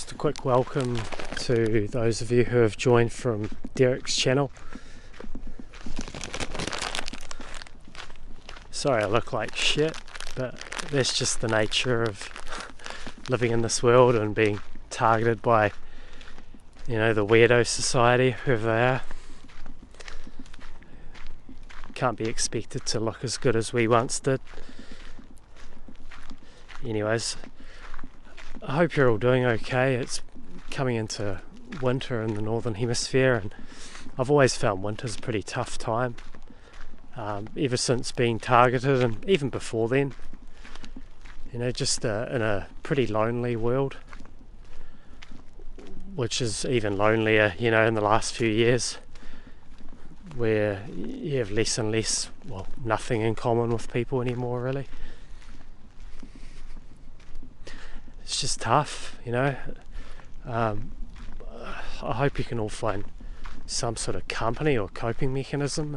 Just a quick welcome to those of you who have joined from Derek's channel. Sorry I look like shit, but that's just the nature of living in this world and being targeted by, you know, the weirdo society, whoever they are. Can't be expected to look as good as we once did. Anyways, I hope you're all doing okay. It's coming into winter in the northern hemisphere, and I've always found winter's a pretty tough time, ever since being targeted, and even before then. You know, just in a pretty lonely world, which is even lonelier, you know, in the last few years, where you have less and less, well, nothing in common with people anymore, really. It's just tough, you know. I hope you can all find some sort of company or coping mechanism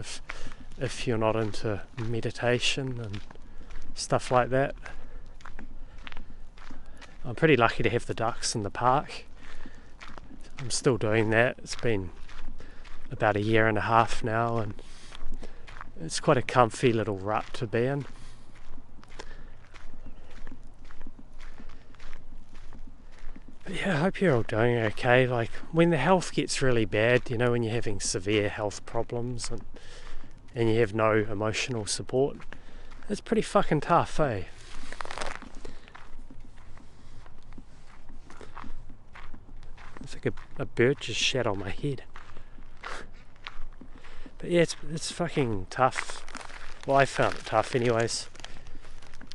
if you're not into meditation and stuff like that. I'm pretty lucky to have the ducks in the park. I'm still doing that. It's been about a year and a half now, and it's quite a comfy little rut to be in. But yeah, I hope you're all doing okay. Like, when the health gets really bad, you know, when you're having severe health problems and you have no emotional support, it's pretty fucking tough, eh? I think a bird just shat on my head. But yeah, it's fucking tough. Well, I found it tough anyways,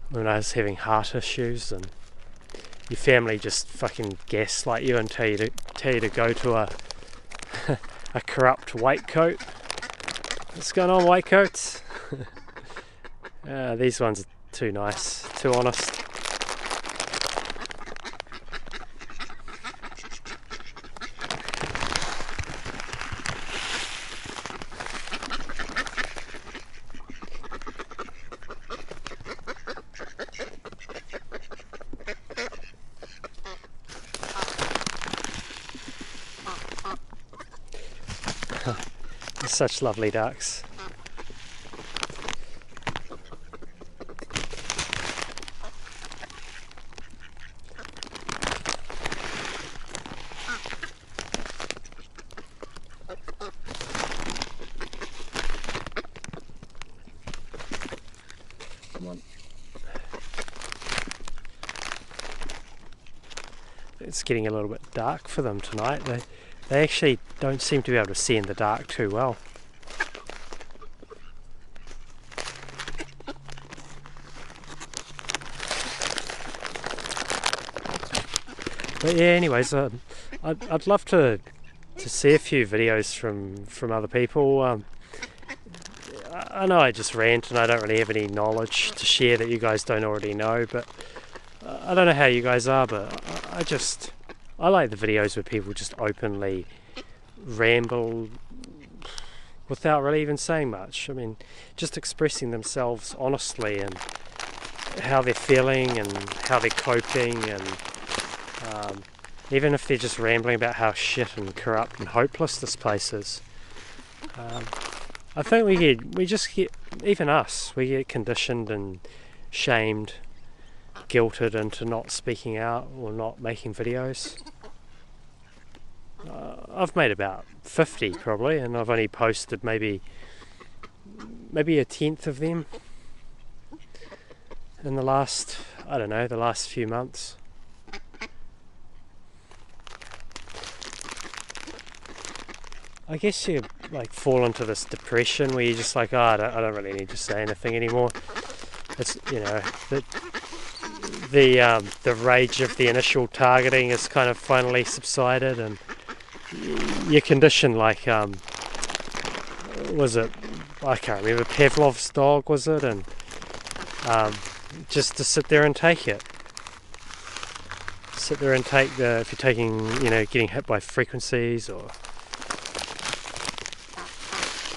when I was having heart issues, and your family just fucking gaslight you and tell you to go to a corrupt white coat. What's going on, white coats? These ones are too nice, too honest. Such lovely ducks. Come on. It's getting a little bit dark for them tonight. They actually don't seem to be able to see in the dark too well. But yeah, anyways, I'd love to see a few videos from other people. I know I just rant and I don't really have any knowledge to share that you guys don't already know, but I don't know how you guys are, but I like the videos where people just openly ramble without really even saying much. I mean, just expressing themselves honestly and how they're feeling and how they're coping, and even if they're just rambling about how shit and corrupt and hopeless this place is. I think we just get, even us, we get conditioned and shamed, guilted into not speaking out or not making videos. I've made about 50 probably, and I've only posted maybe a tenth of them in the last, I don't know, the last few months. I guess you like fall into this depression where you're just like, oh, I don't really need to say anything anymore. It's, you know, the rage of the initial targeting has kind of finally subsided, and you're conditioned like, was it, I can't remember, Pavlov's dog, was it? And just to sit there and take it. Sit there and take if you're taking, you know, getting hit by frequencies or...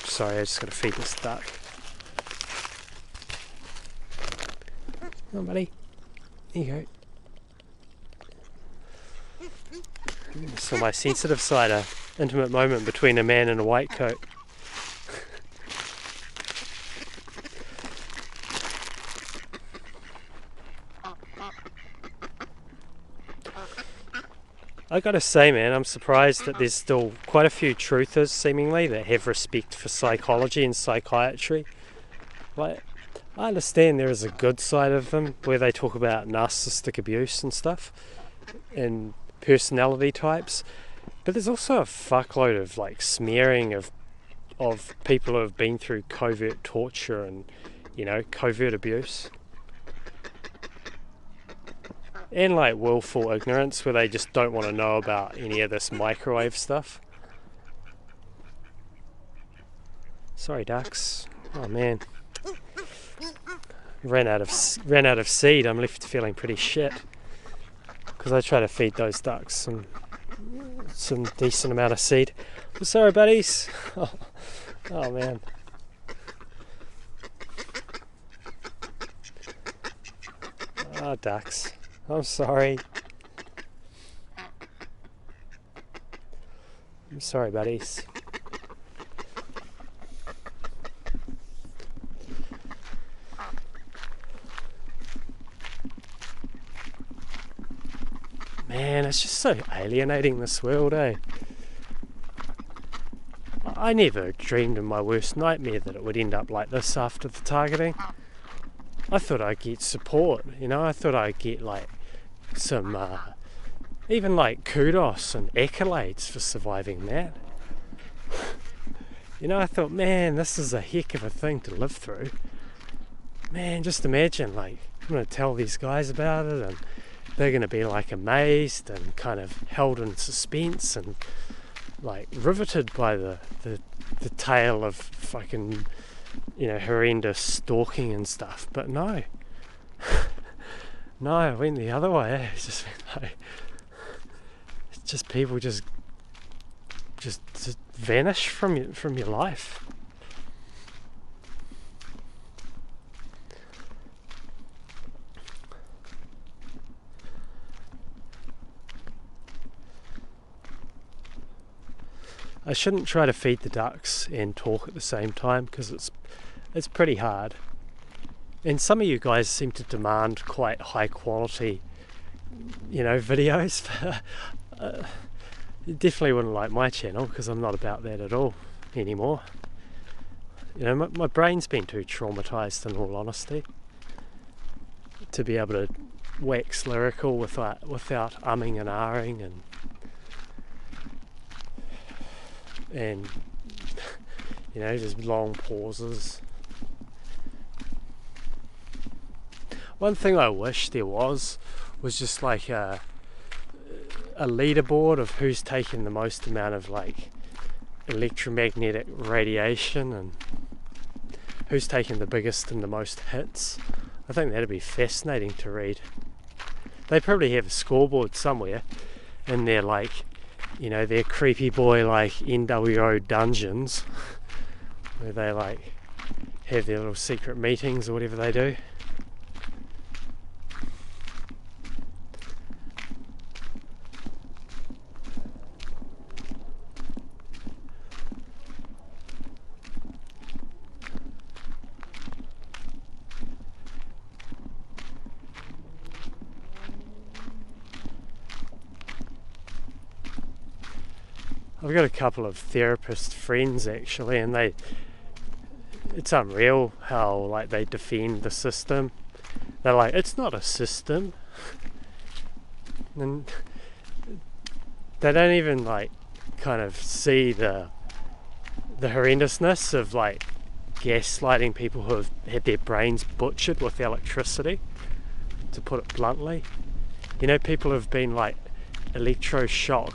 Sorry, I just got to feed this duck. Come on, buddy. There you go. saw my sensitive side, a intimate moment between a man in a white coat. I gotta say, man, I'm surprised that there's still quite a few truthers, seemingly, that have respect for psychology and psychiatry. Like, I understand there is a good side of them where they talk about narcissistic abuse and stuff and personality types, but there's also a fuckload of like smearing of people who have been through covert torture and, you know, covert abuse. And like willful ignorance where they just don't want to know about any of this microwave stuff. Sorry, ducks. Oh man. Ran out of seed. I'm left feeling pretty shit because I try to feed those ducks some decent amount of seed. Oh, sorry, buddies. Oh man. Oh, ducks. I'm sorry. I'm sorry, buddies. Man, it's just so alienating, this world, eh? I never dreamed in my worst nightmare that it would end up like this after the targeting. I thought I'd get support, you know, I thought I'd get like some, even like kudos and accolades for surviving that. You know, I thought, man, this is a heck of a thing to live through. Man, just imagine, like, I'm going to tell these guys about it and they're going to be like amazed and kind of held in suspense and like riveted by the tale of fucking, you know, horrendous stalking and stuff. But no. No, I went the other way. It's just like, it's just people just vanish from your life. I shouldn't try to feed the ducks and talk at the same time because it's pretty hard. And some of you guys seem to demand quite high quality, you know, videos. You definitely wouldn't like my channel because I'm not about that at all anymore. You know, my brain's been too traumatized, in all honesty, to be able to wax lyrical without umming and ahhing and you know, just long pauses. One thing I wish there was just like a leaderboard of who's taken the most amount of like electromagnetic radiation and who's taken the biggest and the most hits. I think that'd be fascinating to read. They probably have a scoreboard somewhere in their, like, you know, their creepy boy like NWO dungeons where they like have their little secret meetings or whatever they do. I've got a couple of therapist friends actually, and it's unreal how like they defend the system. They're like, it's not a system, and they don't even like kind of see the horrendousness of like gaslighting people who have had their brains butchered with electricity, to put it bluntly. You know, people have been like electroshock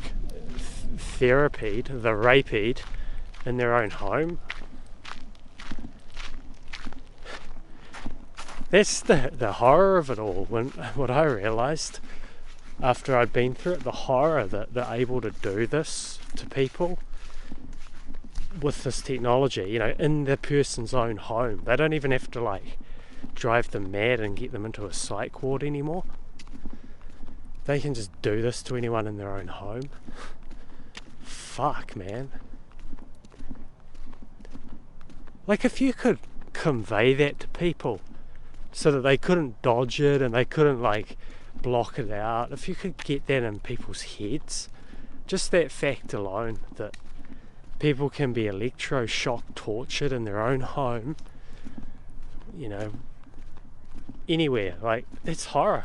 therapied, the rapied in their own home. That's the horror of it all. What I realised after I'd been through it, the horror that they're able to do this to people with this technology, you know, in the person's own home. They don't even have to like drive them mad and get them into a psych ward anymore. they can just do this to anyone in their own home. Fuck, man. Like, if you could convey that to people so that they couldn't dodge it and they couldn't, like, block it out, if you could get that in people's heads, just that fact alone, that people can be electroshock tortured in their own home, you know, anywhere, like, it's horror.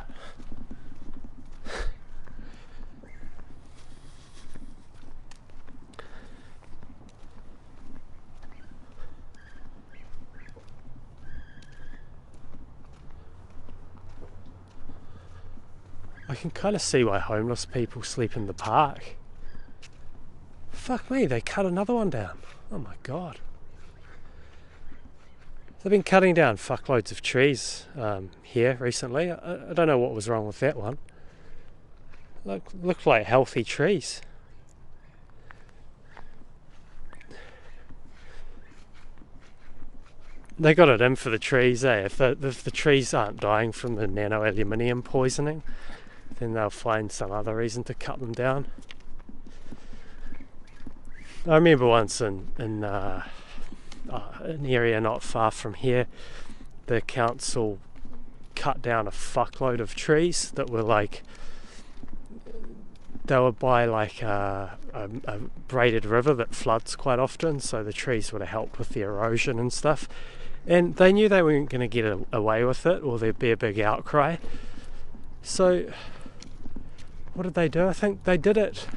I can kind of see why homeless people sleep in the park. Fuck me, they cut another one down. Oh my god. They've been cutting down fuckloads of trees here recently. I don't know what was wrong with that one. Looked like healthy trees. They got it in for the trees, eh? If the trees aren't dying from the nano-aluminium poisoning, then they'll find some other reason to cut them down. I remember once in an area not far from here, the council cut down a fuckload of trees that were like, they were by like a braided river that floods quite often, so the trees would have helped with the erosion and stuff. And they knew they weren't going to get away with it, or there'd be a big outcry. So what did they do? I think they did it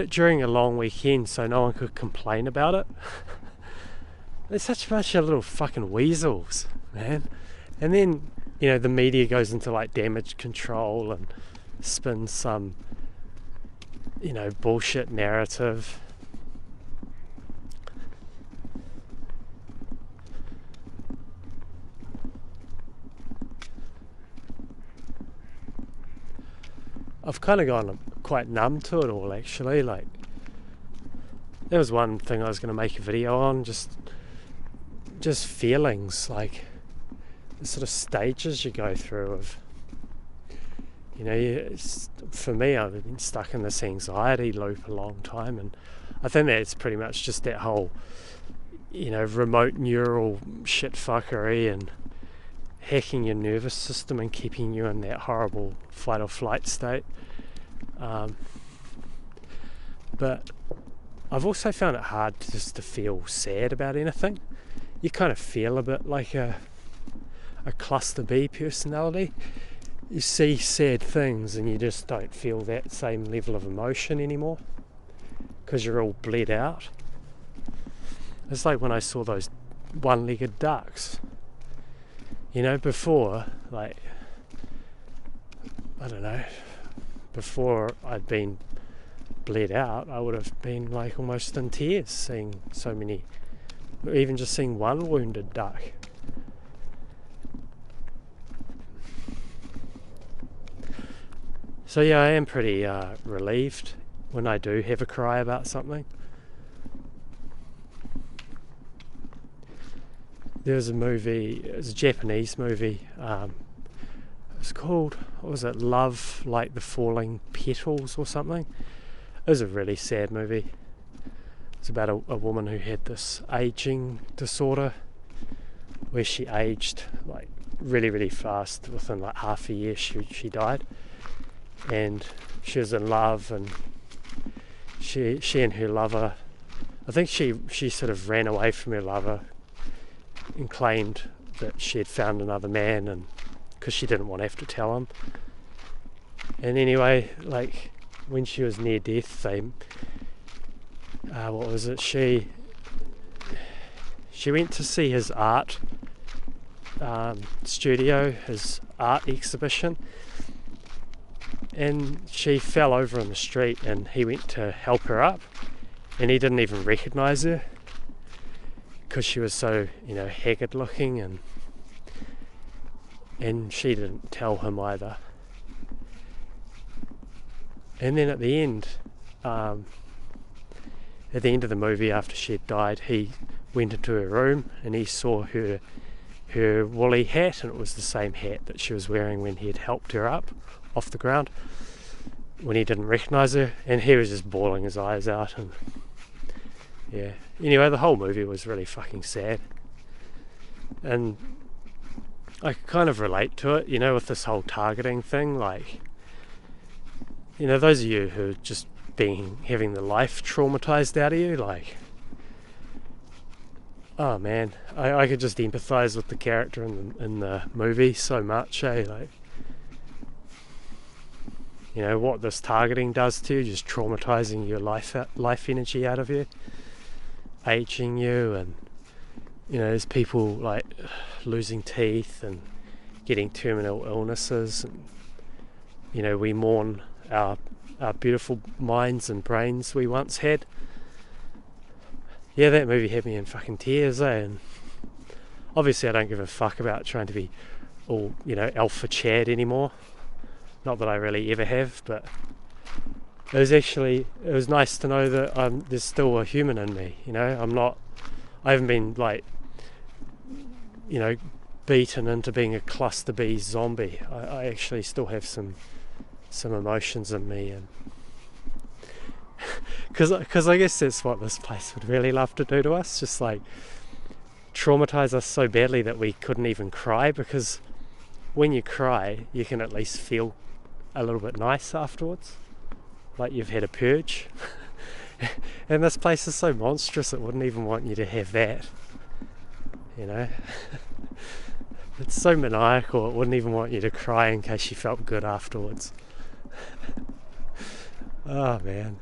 during a long weekend so no one could complain about it. They're such a bunch of little fucking weasels, man. And then, you know, the media goes into like damage control and spins some, you know, bullshit narrative. I've kind of gone quite numb to it all, actually. Like, there was one thing I was going to make a video on, just feelings, like the sort of stages you go through of, you know, for me, I've been stuck in this anxiety loop a long time, and I think that's pretty much just that whole, you know, remote neural shit fuckery and hacking your nervous system and keeping you in that horrible fight or flight state. But I've also found it hard just to feel sad about anything. You kind of feel a bit like a cluster B personality. You see sad things and you just don't feel that same level of emotion anymore because you're all bled out. It's like when I saw those one-legged ducks. You know, before, like, I don't know, before I'd been bled out, I would have been like almost in tears seeing so many, even just seeing one wounded duck. So yeah, I am pretty relieved when I do have a cry about something. There was a movie, it was a Japanese movie, it was called, what was it, Love Like the Falling Petals or something. It was a really sad movie. It's about a woman who had this aging disorder where she aged like really, really fast. Within like half a year she died. And she was in love, and she and her lover, I think she sort of ran away from her lover and claimed that she had found another man, and because she didn't want to have to tell him. And anyway, like when she was near death, they what was it, she went to see his art studio, his art exhibition, and she fell over in the street, and he went to help her up, and he didn't even recognize her because she was so, you know, haggard looking, and she didn't tell him either. And then at the end of the movie, after she had died, he went into her room and he saw her woolly hat, and it was the same hat that she was wearing when he had helped her up off the ground when he didn't recognise her, and he was just bawling his eyes out. And yeah, anyway, the whole movie was really fucking sad, and I kind of relate to it, you know, with this whole targeting thing. Like, you know, those of you who are just having the life traumatized out of you, like, oh man, I could just empathise with the character in the movie so much, like, you know, what this targeting does to you, just traumatising your life energy out of you, aging you, and, you know, there's people like losing teeth and getting terminal illnesses, and, you know, we mourn our beautiful minds and brains we once had. Yeah, that movie had me in fucking tears, and obviously I don't give a fuck about trying to be all, you know, alpha Chad anymore. Not that I really ever have, but it was nice to know that there's still a human in me, you know. I haven't been, like, you know, beaten into being a cluster B zombie. I actually still have some emotions in me, and because I guess that's what this place would really love to do to us, just like traumatize us so badly that we couldn't even cry, because when you cry you can at least feel a little bit nice afterwards, like you've had a purge. And this place is so monstrous it wouldn't even want you to have that, you know. It's so maniacal it wouldn't even want you to cry in case you felt good afterwards. Oh man.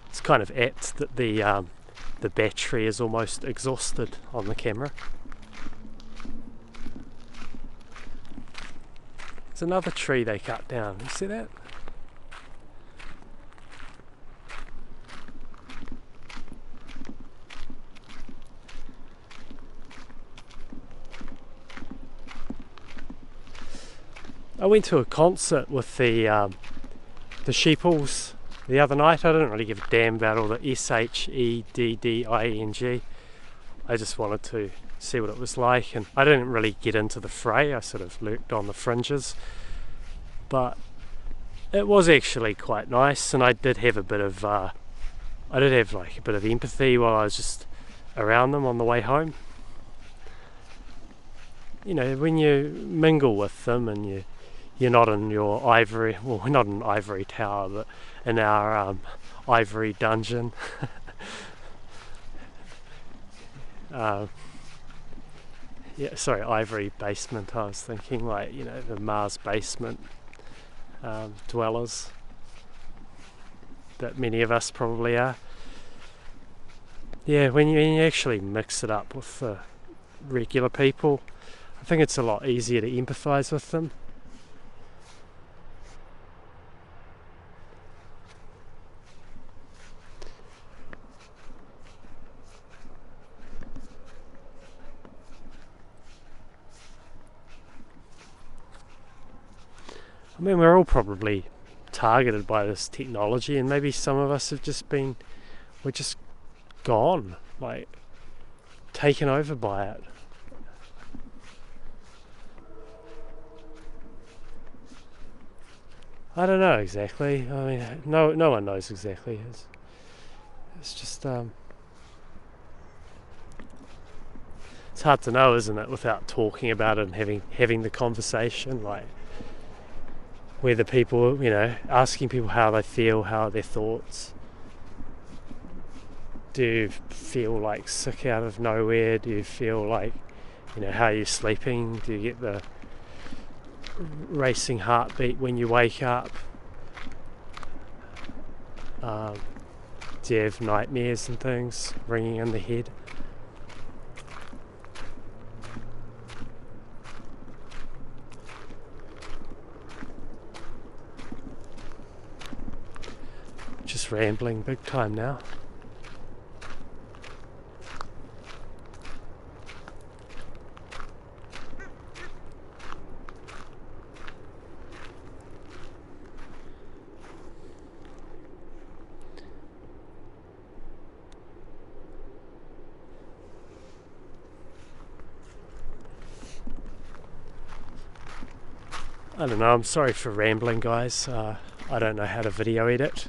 It's kind of apt that the battery is almost exhausted on the camera. There's another tree they cut down. You see that? I went to a concert with the Sheeples the other night. I didn't really give a damn about all the SHEDDING. I just wanted to see what it was like, and I didn't really get into the fray. I sort of lurked on the fringes, but it was actually quite nice, and I did have a bit of empathy while I was just around them on the way home. You know, when you mingle with them and you're not in your ivory, well, we're not in an ivory tower, but in our ivory dungeon. Ivory basement. I was thinking, like, you know, the Mars basement dwellers that many of us probably are. Yeah, when you actually mix it up with the regular people, I think it's a lot easier to empathise with them. I mean, we're all probably targeted by this technology, and maybe some of us have we're just gone, like, taken over by it. I don't know exactly. I mean, no one knows exactly. It's just it's hard to know, isn't it, without talking about it and having the conversation, like, whether people, you know, asking people how they feel, how are their thoughts. Do you feel like sick out of nowhere? Do you feel like, you know, how are you sleeping? Do you get the racing heartbeat when you wake up? Do you have nightmares and things ringing in the head? Just rambling big time now. I don't know, I'm sorry for rambling, guys. I don't know how to video edit.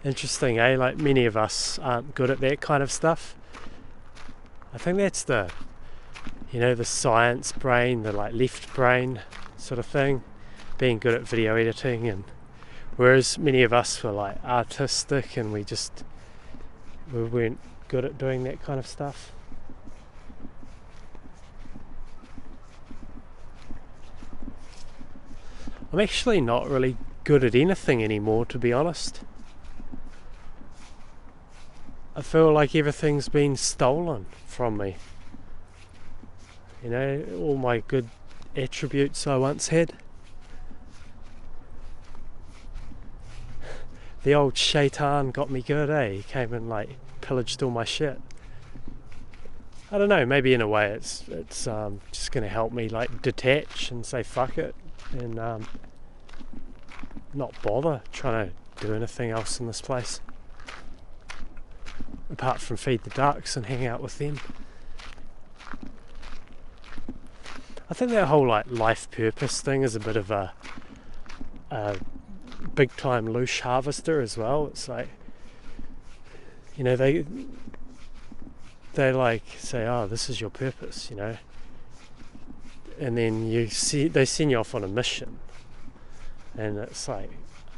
Interesting, eh? Like, many of us aren't good at that kind of stuff. I think that's the science brain, the like left brain sort of thing, being good at video editing, and whereas many of us were like artistic and we weren't good at doing that kind of stuff. I'm actually not really good at anything anymore, to be honest. I feel like everything's been stolen from me. All my good attributes I once had. The old shaitan got me good, eh? He came and like pillaged all my shit. I don't know, maybe in a way it's just going to help me like detach and say fuck it and not bother trying to do anything else in this place apart from feed the ducks and hang out with them. I think that whole like life purpose thing is a bit of a big time loose harvester as well. It's like, they like say, oh, this is your purpose, and then they send you off on a mission and it's like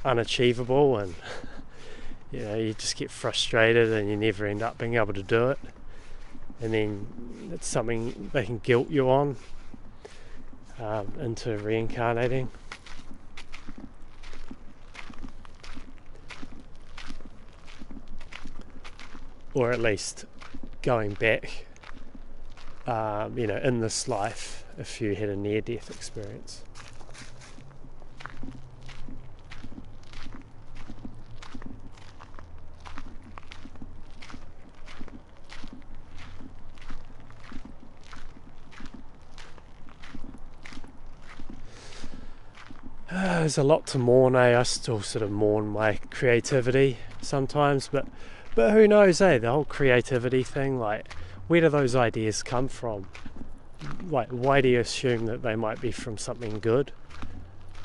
unachievable, and you just get frustrated and you never end up being able to do it, and then it's something they can guilt you on into reincarnating. Or at least going back in this life if you had a near-death experience. There's a lot to mourn, I still sort of mourn my creativity sometimes, but who knows, the whole creativity thing, like, where do those ideas come from? Like, why do you assume that they might be from something good?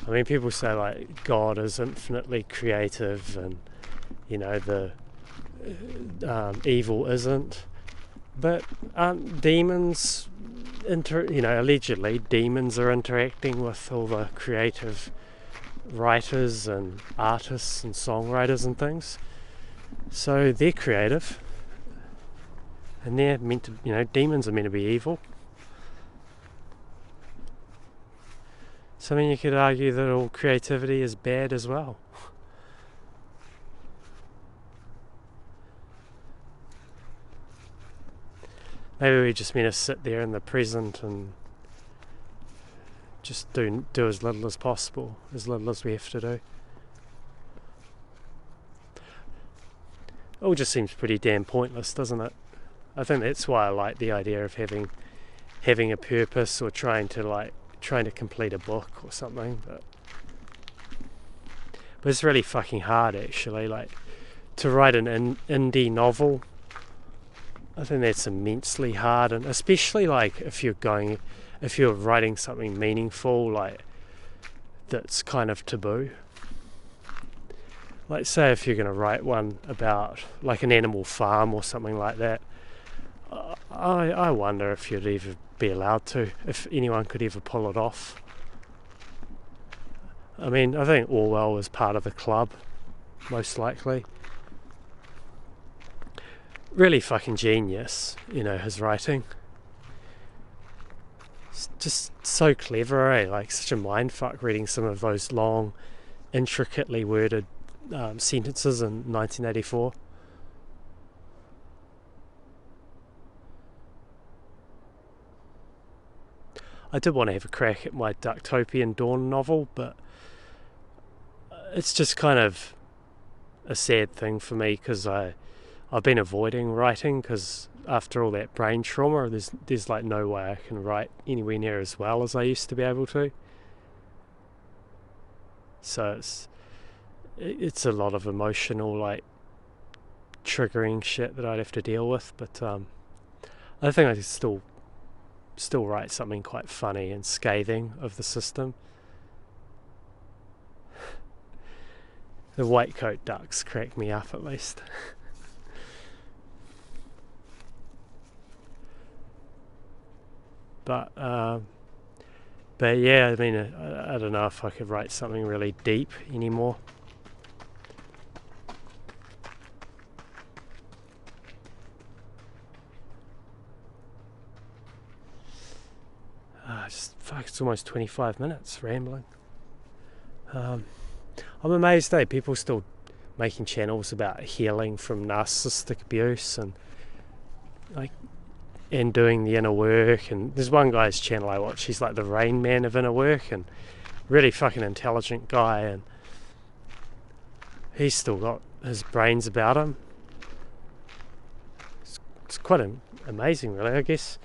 I mean, people say, like, God is infinitely creative and, the evil isn't. But aren't demons, allegedly, demons are interacting with all the creative writers and artists and songwriters and things? So they're creative, and they're meant to, demons are meant to be evil. So I mean, you could argue that all creativity is bad as well. Maybe we just meant to sit there in the present and just do as little as possible, as little as we have to do. It all just seems pretty damn pointless, doesn't it? I think that's why I like the idea of having a purpose, or trying to complete a book or something. But it's really fucking hard, actually. Like, to write an indie novel, I think that's immensely hard, and especially like if you're writing something meaningful, like that's kind of taboo. Like, say if you're going to write one about like an animal farm or something like that, I wonder if you'd even be allowed to, if anyone could ever pull it off. I mean, I think Orwell was part of the club, most likely. Really fucking genius, his writing. It's just so clever, eh? Like, such a mindfuck reading some of those long, intricately worded sentences in 1984. I did want to have a crack at my Ducktopian Dawn novel, but it's just kind of a sad thing for me, because I've been avoiding writing, because after all that brain trauma, there's like no way I can write anywhere near as well as I used to be able to. So it's a lot of emotional, like, triggering shit that I'd have to deal with, but I think I could still still write something quite funny and scathing of the system. The white coat ducks crack me up, at least. But yeah, I mean, I don't know if I could write something really deep anymore. It's almost 25 minutes rambling. I'm amazed though, people still making channels about healing from narcissistic abuse and doing the inner work. And there's one guy's channel I watch, he's like the Rain Man of inner work, and really fucking intelligent guy, and he's still got his brains about him. It's quite amazing, really. I guess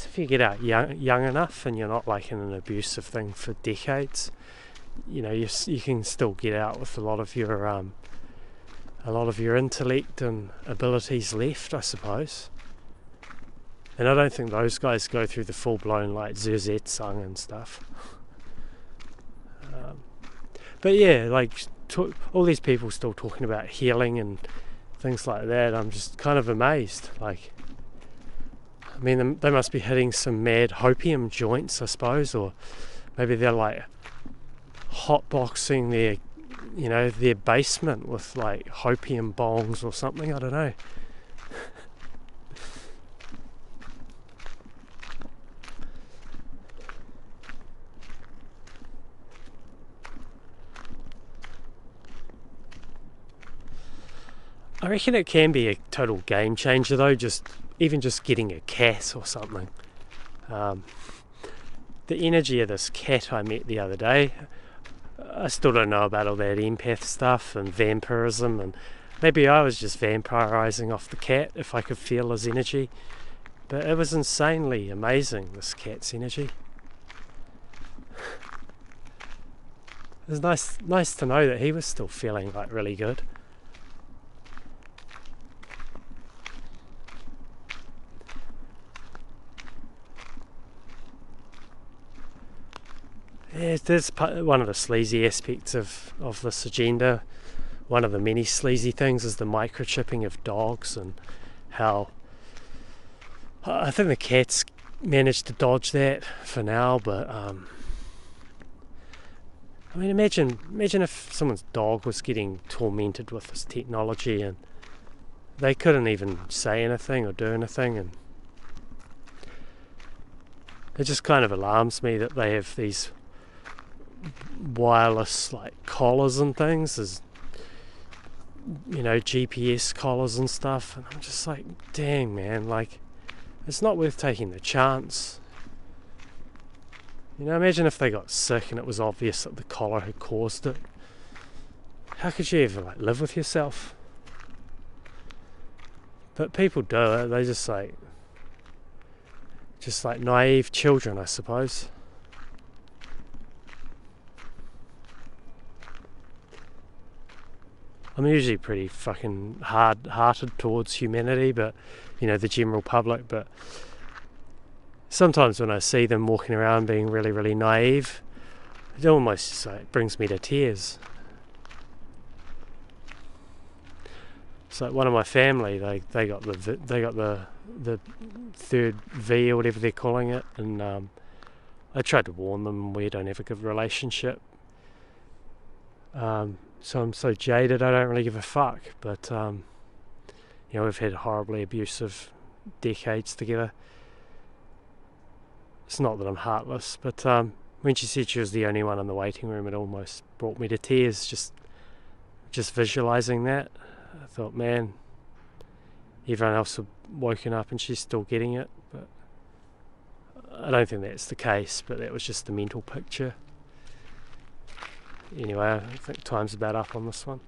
if you get out young enough and you're not like in an abusive thing for decades, you can still get out with a lot of your intellect and abilities left, I suppose. And I don't think those guys go through the full-blown like Zerzetzung and stuff. But yeah, like all these people still talking about healing and things like that. I'm just kind of amazed. Like, I mean, they must be hitting some mad hopium joints, I suppose, or maybe they're like hotboxing their basement with like hopium bongs or something. I don't know. I reckon it can be a total game changer though, even just getting a cat or something. The energy of this cat I met the other day, I still don't know about all that empath stuff and vampirism, and maybe I was just vampirizing off the cat if I could feel his energy. But it was insanely amazing, this cat's energy. It was nice to know that he was still feeling like really good. Yeah, there's one of the sleazy aspects of this agenda. One of the many sleazy things is the microchipping of dogs, and how I think the cats managed to dodge that for now, but I mean, imagine if someone's dog was getting tormented with this technology and they couldn't even say anything or do anything, and it just kind of alarms me that they have these wireless like collars and things, as GPS collars and stuff, and I'm just like, dang man, like it's not worth taking the chance. Imagine if they got sick and it was obvious that the collar had caused it. How could you ever like live with yourself? But people do it. They just like naive children, I suppose. I'm usually pretty fucking hard-hearted towards humanity, but the general public. But sometimes when I see them walking around being really, really naive, it almost just like brings me to tears. It's like one of my family, they got the third V or whatever they're calling it, and I tried to warn them we don't have a good relationship. So I'm so jaded I don't really give a fuck, but we've had horribly abusive decades together. It's not that I'm heartless, but when she said she was the only one in the waiting room, it almost brought me to tears just visualising that. I thought, man, everyone else had woken up and she's still getting it, but I don't think that's the case, but that was just the mental picture. Anyway, I think time's about up on this one.